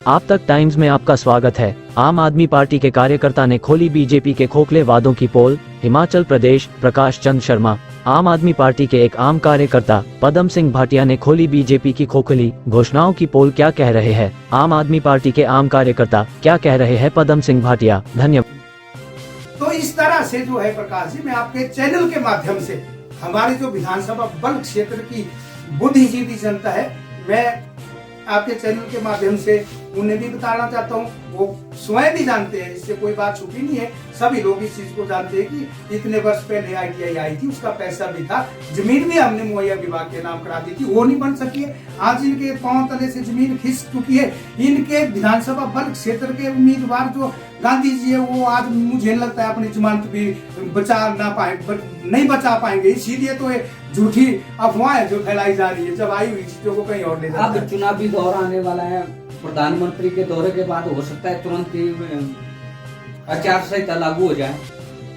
आप तक टाइम्स में आपका स्वागत है। आम आदमी पार्टी के कार्यकर्ता ने खोली बीजेपी के खोखले वादों की पोल। हिमाचल प्रदेश, प्रकाश चंद शर्मा। आम आदमी पार्टी के एक आम कार्यकर्ता पदम सिंह भाटिया ने खोली बीजेपी की खोखली घोषणाओं की पोल। क्या कह रहे हैं आम आदमी पार्टी के आम कार्यकर्ता, क्या कह रहे हैं पदम सिंह भाटिया? धन्यवाद। तो इस तरह से जो है प्रकाश जी, मैं आपके चैनल के माध्यम से हमारी जो विधानसभा बल्क क्षेत्र की बुद्धिजीवी जनता है, मैं आपके चैनल के माध्यम से उन्हें भी बताना चाहता हूँ। वो स्वयं भी जानते हैं, इससे कोई बात छुपी नहीं है। सभी लोग इस चीज को जानते हैं कि इतने वर्ष पहले ITI आई थी, उसका पैसा भी था, जमीन भी हमने मुहैया विभाग के नाम करा दी थी, वो नहीं बन सकी है। आज इनके पांव तले से जमीन खिसक चुकी है। इनके विधानसभा बल्क क्षेत्र के उम्मीदवार जो गांधी जी है, वो आज मुझे लगता है अपनी जमानत भी नहीं बचा पाएंगे। इसीलिए तो ये झूठी अफवाहें जो फैलाई जा रही है, जब आई हुई चीजों को कहीं और ले जाता है। अब चुनावी दौर आने वाला है, प्रधानमंत्री के दौरे के बाद हो सकता है तुरंत ही आचार संहिता लागू हो जाए।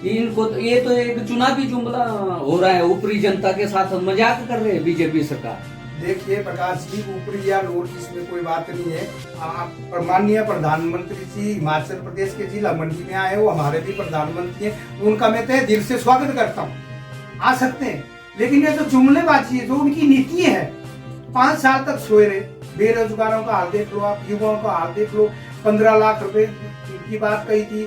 इनको तो ये तो एक चुनावी जुमला हो रहा है, ऊपरी जनता के साथ मजाक कर रहे हैं बीजेपी सरकार। देखिए प्रकाश जी, ऊपरी या लोरी इसमें कोई बात नहीं है। आप माननीय प्रधानमंत्री जी हिमाचल प्रदेश के जिला मंडी में आए हो, हमारे भी प्रधानमंत्री हैं, उनका मैं तहे दिल से स्वागत करता हूँ। आ सकते हैं, लेकिन ये जो जुमलेबाजी है, जो उनकी नीति है, 5 साल तक सोए रहे। बेरोजगारों का हाल देख लो आप, युवाओं का हाल देख लो। 15 लाख रुपए की बात कही थी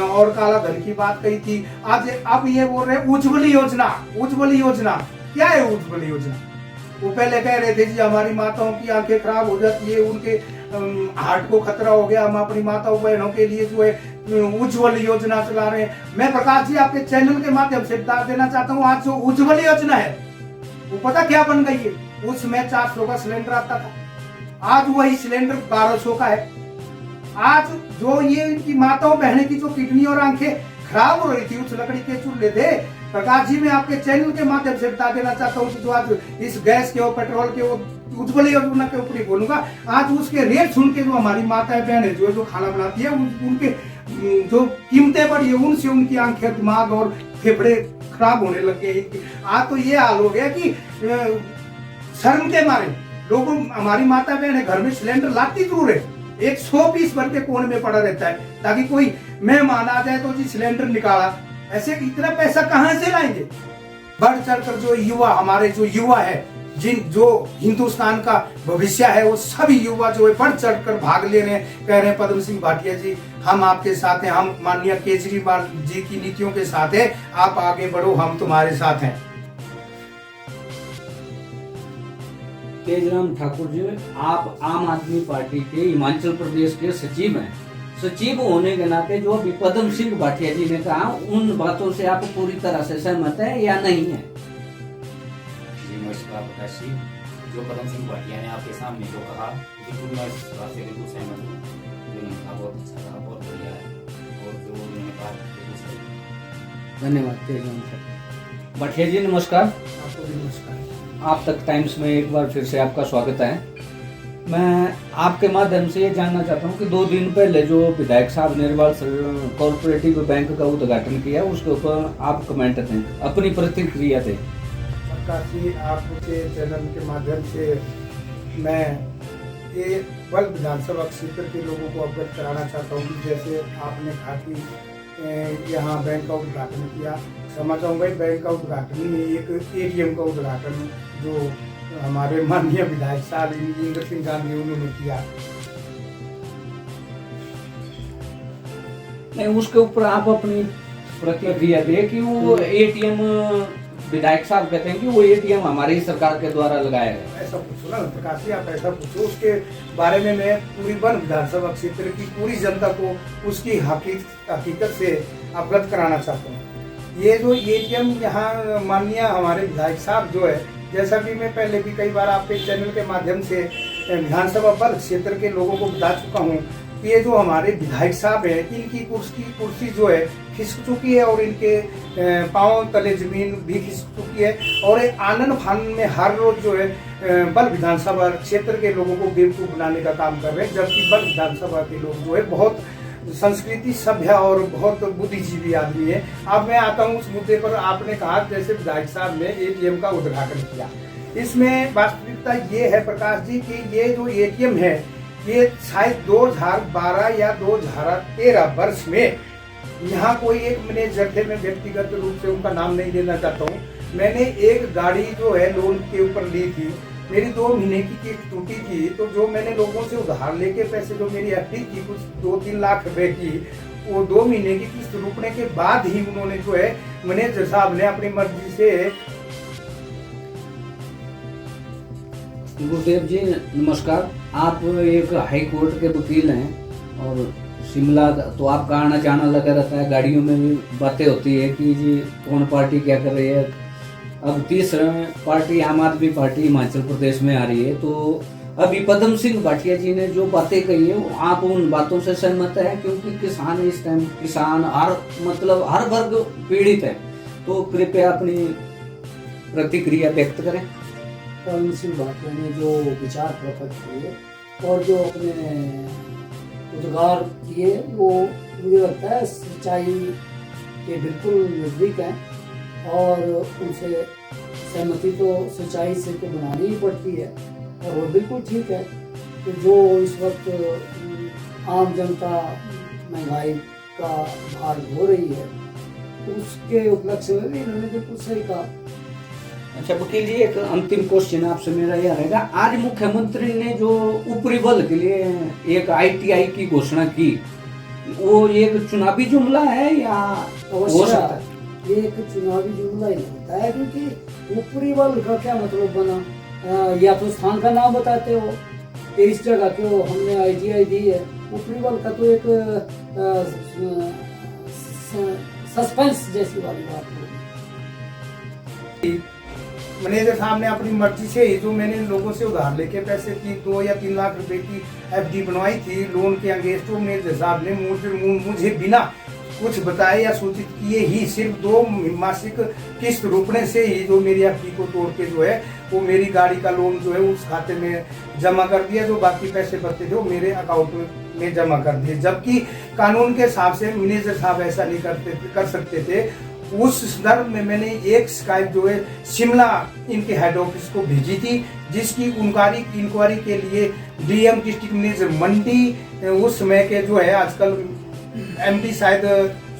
और काला धन की बात कही थी। आज अब ये बोल रहे उज्ज्वल योजना। उज्ज्वल योजना क्या है? उज्ज्वल योजना वो पहले कह रहे थे जी हमारी माताओं की आंखें खराब हो जाती है, उनके हार्ट को खतरा हो गया, हम अपनी माताओं बहनों के लिए जो है उज्ज्वल योजना चला रहे हैं। मैं प्रकाश जी आपके चैनल के माध्यम से बता देना चाहता हूँ, आज जो उज्ज्वल योजना है वो पता क्या बन गई है? उसमें 400 का सिलेंडर आता था, आज वही सिलेंडर 1200 का है। आज जो ये इनकी माताओं बहनों की जो किडनी और आंखें खराब हो रही थी, उस लकड़ी के चूल्हे थे। प्रकाश जी, मैं आपके चैनल के माध्यम से बता देना चाहता हूँ कि जो आज इस गैस के और पेट्रोल के वो उज्ज्वल योजना के ऊपर ही बोलूंगा। आज उसके रेट सुन के जो हमारी माताएं बहनें जो खाना बनाती है, उनके जो कीमतें बढ़ी है, उनसे उनकी आंखें, दिमाग और फेफड़े खराब होने लग गए। आज तो ये हाल हो गया कि शर्म के मारे लोगों, हमारी माता बहन घर में सिलेंडर लाती जरूर है, 100 पीस भर के कोने में पड़ा रहता है, ताकि कोई मेहमान आ जाए तो जी सिलेंडर निकाला। ऐसे इतना पैसा कहां से लाएंगे? बढ़ चढ़कर जो युवा, हमारे जो युवा है, जो हिंदुस्तान का भविष्य है, वो सभी युवा जो है बढ़ चढ़कर भाग ले रहे हैं। कह रहे हैं पदम सिंह भाटिया जी हम आपके साथ हैं, हम माननीय केजरीवाल जी की नीतियों के साथ है, आप आगे बढ़ो, हम तुम्हारे साथ हैं। तेजराम ठाकुर जी, आप आम आदमी पार्टी के हिमाचल प्रदेश के सचिव हैं। सचिव होने के नाते जो अभी पदम सिंह भाटिया जी ने कहा, उन बातों से आप पूरी तरह से सहमत है या नहीं है? जी नमस्कार प्रकाश जी, जो पदम सिंह भाटिया ने आपके सामने जो कहा, बिल्कुल मैं इस बात से बिल्कुल सहमत हूँ। जो उन्होंने कहा बहुत अच्छा कहा, बहुत बढ़िया है, और जो उन्होंने कहा बिल्कुल सही। धन्यवाद तेजराम ठाकुर। भाटिया जी नमस्कार। आपको भी नमस्कार। आप तक टाइम्स में एक बार फिर से आपका स्वागत है। मैं आपके माध्यम से ये जानना चाहता हूँ कि 2 दिन पहले जो विधायक साहब निर्वाल कोऑपरेटिव बैंक का उद्घाटन किया, उसके ऊपर आप कमेंट दें, अपनी प्रतिक्रिया दें। प्रकाश जी, आपके चैनल के माध्यम से मैं ये बल्क विधानसभा क्षेत्र के लोगों को अवगत कराना चाहता हूँ कि जैसे आपने कहा कि यहाँ बैंक का उद्घाटन किया, समझ चाहूँगा बैंक का उद्घाटन नहीं, एक ATM का उद्घाटन जो हमारे माननीय विधायक साहब इंद्र सिंह गांधी उन्होंने किया। नहीं, उसके ऊपर आप अपनी प्रतिक्रिया दें कि वो ATM, विधायक साहब कहते हैं कि वो ATM हमारी सरकार के द्वारा लगाया है। ऐसा पूछो ना प्रकाश जी, आप ऐसा पूछो, उसके बारे में मैं पूरी बल्क विधानसभा क्षेत्र की पूरी जनता को उसकी हकीकत से अवगत कराना चाहता हूँ। ये जो ATM यहाँ माननीय हमारे विधायक साहब जो है, जैसा कि मैं पहले भी कई बार आपके चैनल के माध्यम से विधानसभा बल्क क्षेत्र के लोगों को बता चुका हूँ कि ये जो हमारे विधायक साहब हैं, इनकी कुर्सी जो है खिसक चुकी है और इनके पांव तले जमीन भी खिसक चुकी है। और एक आनंद फानन में हर रोज जो है बल्क विधानसभा क्षेत्र के लोगों को बेवकूफ बनाने का काम कर रहे हैं, जबकि बल्क विधानसभा के लोग जो है बहुत संस्कृति सभ्य और बहुत बुद्धिजीवी आदमी है। अब मैं आता हूँ उस मुद्दे पर। आपने कहा जैसे विधायक साहब ने ATM का उद्घाटन किया, इसमें वास्तविकता ये है प्रकाश जी कि ये जो ATM है, ये शायद 2012 या 2013 वर्ष में यहाँ कोई एक मैनेजर थे, मैं व्यक्तिगत रूप से उनका नाम नहीं लेना चाहता हूँ। मैंने एक गाड़ी जो है लोन के ऊपर ली थी, मेरी 2 महीने की किस्त टूटी थी, तो जो मैंने लोगों से उधार लेके पैसे जो मेरी एफडी थी कुछ 2-3 लाख रुपए की, वो 2 महीने की किस्त रुकने के बाद ही उन्होंने जो है मैनेजर साहब ने अपनी मर्जी से। गुरुदेव जी नमस्कार, आप एक हाई कोर्ट के वकील हैं और शिमला तो आपका आना जाना लगा रहता है, गाड़ियों में भी बातें होती है कि जी कौन पार्टी क्या कर रही है। अब तीसरा पार्टी आम आदमी पार्टी हिमाचल प्रदेश में आ रही है, तो अभी पदम सिंह भाटिया जी ने जो बातें कही है आप उन बातों से सहमत है? क्योंकि किसान इस टाइम हर वर्ग पीड़ित है, तो कृपया अपनी प्रतिक्रिया व्यक्त करें। पदम सिंह भाटिया ने जो विचार प्रकट किए और जो अपने उद्गार किए वो मुझे लगता है सच्चाई के बिल्कुल नज़दीक हैं और उनसे सहमति तो सच्चाई से तो बनानी ही पड़ती है और वो बिल्कुल ठीक है कि जो इस वक्त आम जनता महंगाई का भार ढो रही है उसके उपलक्ष्य में भी इन्होंने बिल्कुल सही कहा। अच्छा वकील जी, एक अंतिम क्वेश्चन आपसे मेरा यह रहेगा, आज मुख्यमंत्री ने जो ऊपरी बल के लिए एक ITI की घोषणा की, वो एक चुनावी जुमला है या हो सकता है? ये एक चुनावी जुमला ही होता है, क्योंकि ऊपरी बल का क्या मतलब बना, या तो स्थान का नाम बताते हो कि इस जगह के वो हमने ITI दी है। ऊपरी बल का तो एक सस्पेंस जैसी वाली बात होगी। मैनेजर साहब ने अपनी मर्जी से ही जो मैंने लोगों से उधार लेके पैसे की 2 या 3 लाख रुपए की एफडी बनवाई थी लोन के अगेंस्ट, मैनेजर साहब ने मुझे बिना कुछ बताए या सूचित किए ही सिर्फ 2 मासिक किस्त रुकने से ही जो मेरी एफडी को तोड़ के जो है वो मेरी गाड़ी का लोन जो है उस खाते में जमा कर दिया, जो बाकी पैसे बचते थे वो मेरे अकाउंट में जमा कर दिए। जबकि कानून के हिसाब से मैनेजर साहब ऐसा नहीं कर सकते थे। उस संदर्भ में मैंने एक शिकायत जो है शिमला इनके हेड ऑफिस को भेजी थी, जिसकी इंक्वायरी के लिए डीएम डिस्ट्रिक्ट मैनेजर मंडी उस समय के जो है आजकल एमडी शायद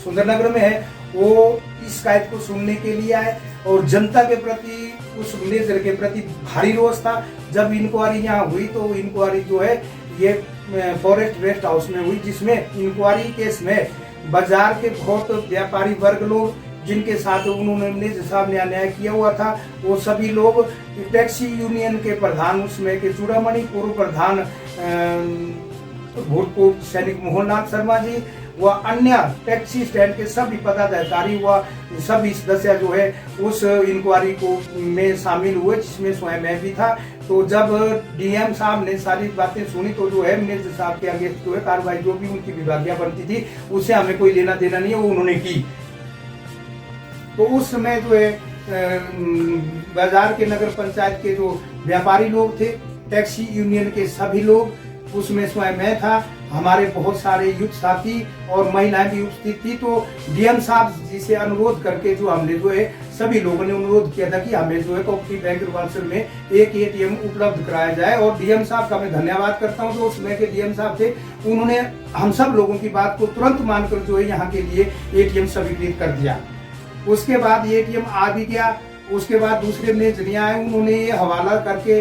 सुंदरनगर में है, वो इस शिकायत को सुनने के लिए आए और जनता के प्रति उस मैनेजर के प्रति भारी रोष था। जब इंक्वायरी यहाँ हुई तो इंक्वायरी जो है ये फॉरेस्ट रेस्ट हाउस में हुई, जिसमें इंक्वायरी केस में बाजार के बहुत व्यापारी वर्ग लोग जिनके साथ उन्होंने मैनेजर साहब ने अन्याय किया हुआ था, वो सभी लोग टैक्सी यूनियन के प्रधान उसमें के चूड़ामणि, पूर्व प्रधान भूतपूर्व सैनिक मोहनलाल शर्मा जी व अन्य टैक्सी स्टैंड के सभी पदाधिकारी व सभी सदस्य जो है उस इंक्वायरी को में शामिल हुए, जिसमें स्वयं मैं भी था। तो जब डीएम साहब ने सारी बातें सुनी तो जो है मैनेजर साहब के आगे जो है कार्रवाई जो भी उनकी विभागियां बनती थी उससे हमें कोई लेना देना नहीं है, वो उन्होंने की। तो उस समय जो है बाजार के नगर पंचायत के जो व्यापारी लोग थे, टैक्सी यूनियन के सभी लोग, उसमें स्वयं मैं था, हमारे बहुत सारे युद्ध साथी और महिलाएं भी उपस्थित थी। तो डीएम साहब जी से अनुरोध करके जो हमने जो है सभी लोगों ने अनुरोध किया था कि हमें जो है कोऑपरेटिव बैंक रूपांचल में एक एटीएम उपलब्ध कराया जाए। और डीएम साहब का मैं धन्यवाद करता हूं, जो उस समय के डीएम साहब थे, उन्होंने हम सब लोगों की बात को तुरंत मानकर जो है यहाँ के लिए एटीएम स्वीकृत कर दिया। उसके बाद एटीएम आ भी गया। उसके बाद दूसरे मैनेजर आए, उन्होंने ये हवाला करके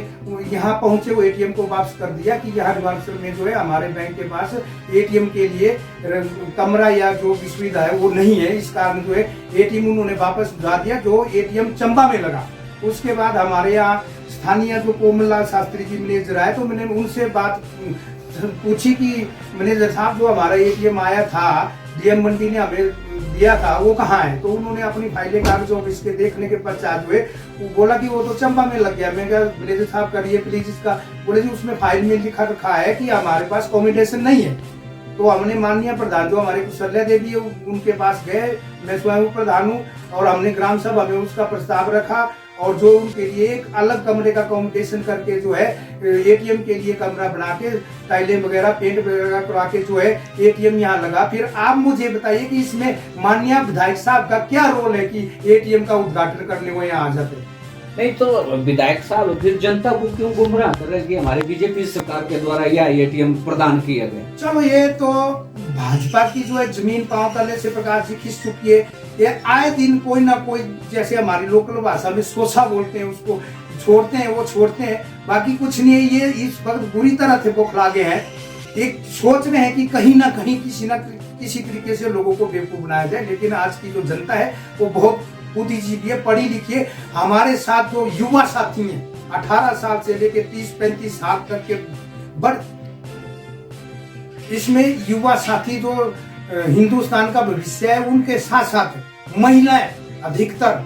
यहाँ पहुंचे, वो एटीएम को वापस कर दिया कि यहाँ हिमाचल में जो है हमारे बैंक के पास एटीएम के लिए कमरा या जो भी सुविधा है वो नहीं है। इस कारण जो है एटीएम उन्होंने वापस भिजवा दिया, जो एटीएम चंबा में लगा। उसके बाद हमारे यहाँ स्थानीय जो कोमललाल शास्त्री जी मैनेजर आए, तो मैंने उनसे बात पूछी कि मैनेजर साहब जो हमारा एटीएम आया था, डीएम मंडी ने हमें दिया था, वो कहाँ है? तो उन्होंने अपनी फाइलें कागज ऑफिस के देखने के पश्चात हुए वो बोला कि वो तो चंबा में लग गया। मैं कहा मैनेजर साहब करिए प्लीज इसका। बोले जी उसमें फाइल में लिखा रखा है कि हमारे पास कॉम्बिनेशन नहीं है। तो हमने माननीय प्रधान जो हमारे कुशल्या देवी है उनके पास गए, मैं स्वयं प्रधान हूँ, और हमने ग्राम सभा में उसका प्रस्ताव रखा और जो उनके लिए एक अलग कमरे का कॉम्बिनेशन करके जो है एटीएम के लिए कमरा बना के टाइलें वगैरह पेंट वगैरह करवा के जो है एटीएम यहाँ लगा। फिर आप मुझे बताइए कि इसमें माननीय विधायक साहब का क्या रोल है कि एटीएम का उद्घाटन करने वो यहाँ आ जाते? नहीं तो विधायक साहब फिर जनता को क्यों गुमराह कर रहे हैं कि हमारे बीजेपी सरकार के द्वारा यह एटीएम प्रदान किया गया? चलो ये तो भाजपा की जो है जमीन पांव तले से प्रकाश जी खिंच चुकी है। ये आए दिन कोई ना कोई, जैसे हमारी लोकल भाषा में सोसा बोलते हैं, उसको छोड़ते हैं, वो छोड़ते हैं, बाकी कुछ नहीं है। ये इस वक्त बुरी तरह से बौखला गए हैं, एक सोच रहे हैं कि कहीं ना कहीं किसी न किसी तरीके से लोगों को बेवकूफ बनाया जाए। लेकिन आज की जो जनता है वो बहुत बुद्धिजीवी है, पढ़ी लिखी है। हमारे साथ जो युवा साथी हैं 18 साल से लेकर 30-35 साल तक के बड़, इसमें युवा साथी जो हिंदुस्तान का भविष्य है, उनके साथ साथ महिलाएं अधिकतर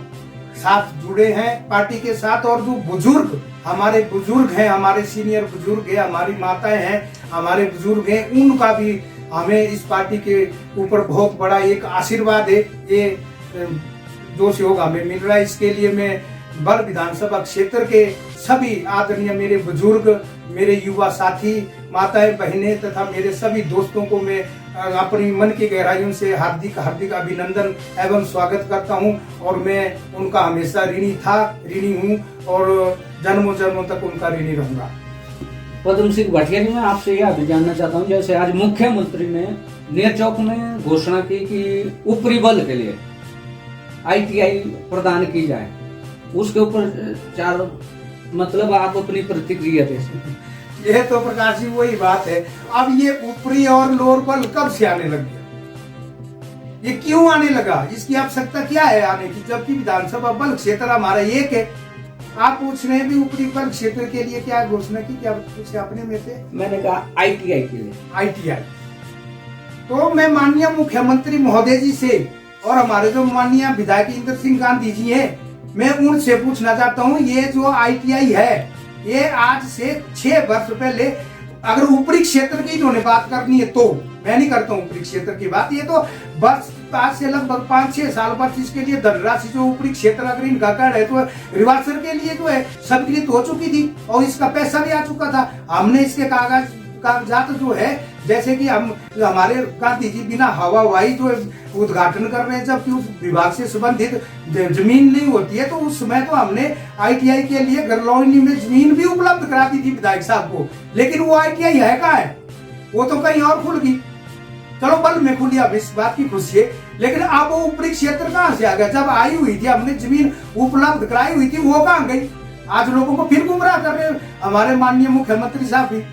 साथ जुड़े हैं पार्टी के साथ। और जो बुजुर्ग हमारे बुजुर्ग हैं, हमारे सीनियर बुजुर्ग हैं, हमारी माताएं हैं, हमारे बुजुर्ग हैं, उनका भी हमें इस पार्टी के ऊपर बहुत बड़ा एक आशीर्वाद है। ये जो सहयोग हमें मिल रहा है, इसके लिए मैं बल विधानसभा क्षेत्र के सभी आदरणीय मेरे बुजुर्ग, मेरे युवा साथी, माताएं, बहनें तथा मेरे सभी दोस्तों को मैं अपनी मन की गहराइयों से हार्दिक हार्दिक अभिनंदन एवं स्वागत करता हूं। और मैं उनका हमेशा ऋणी था, ऋणी हूं और जन्मों जन्मों तक उनका ऋणी रहूंगा। पदम सिंह भाटिया जी, मैं आपसे यह भी जानना चाहता हूँ, जैसे आज मुख्यमंत्री ने नेरचौक में घोषणा की कि ऊपरी बल के लिए ITI प्रदान की जाए, उसके ऊपर चार मतलब आप अपनी प्रतिक्रिया दे सकते? यह तो प्रकाश जी वही बात है। अब ये ऊपरी और लोअर बल कब से आने लग गया, ये क्यों आने लगा, इसकी आवश्यकता क्या है आने की, जबकि विधानसभा बल क्षेत्र हमारा एक है। आप पूछ रहे हैं भी ऊपरी बल क्षेत्र के लिए क्या घोषणा की, क्या कुछ आपने में से? मैंने कहा ITI के लिए। ITI तो मैं माननीय मुख्यमंत्री महोदय जी से और हमारे जो माननीय विधायक इंद्र सिंह गांधी जी हैं, मैं उनसे पूछना चाहता हूं, ये जो ITI है, ये आज से 6 वर्ष पहले अगर ऊपरी क्षेत्र की इन्होंने बात करनी है तो मैं नहीं करता हूँ ऊपरी क्षेत्र की बात। ये तो बस आज से लगभग 5-6 साल बस इसके लिए धनराशि जो ऊपरी क्षेत्र अगर इनका कर है तो रिवासर के लिए जो है सबकृत हो चुकी थी और इसका पैसा भी आ चुका था। हमने इसके कागजात जो है, जैसे कि हम हमारे गांधी जी बिना हवाई जो उद्घाटन कर रहे हैं, जबकि उस विभाग से संबंधित जमीन नहीं होती है, तो उस समय तो हमने ITI के लिए गरलौनी में जमीन भी उपलब्ध करा दी थी विधायक साहब को। लेकिन वो ITI है कहाँ है, वो तो कहीं और खुल गई। चलो बल में खुली, अब इस बात की खुशी है। लेकिन अब वो ऊपरी क्षेत्र कहाँ से आ गया, जब आई हुई थी हमने जमीन उपलब्ध कराई हुई थी, वो कहाँ गई? आज लोगों को फिर गुमराह कर रहे हैं हमारे माननीय मुख्यमंत्री साहब भी।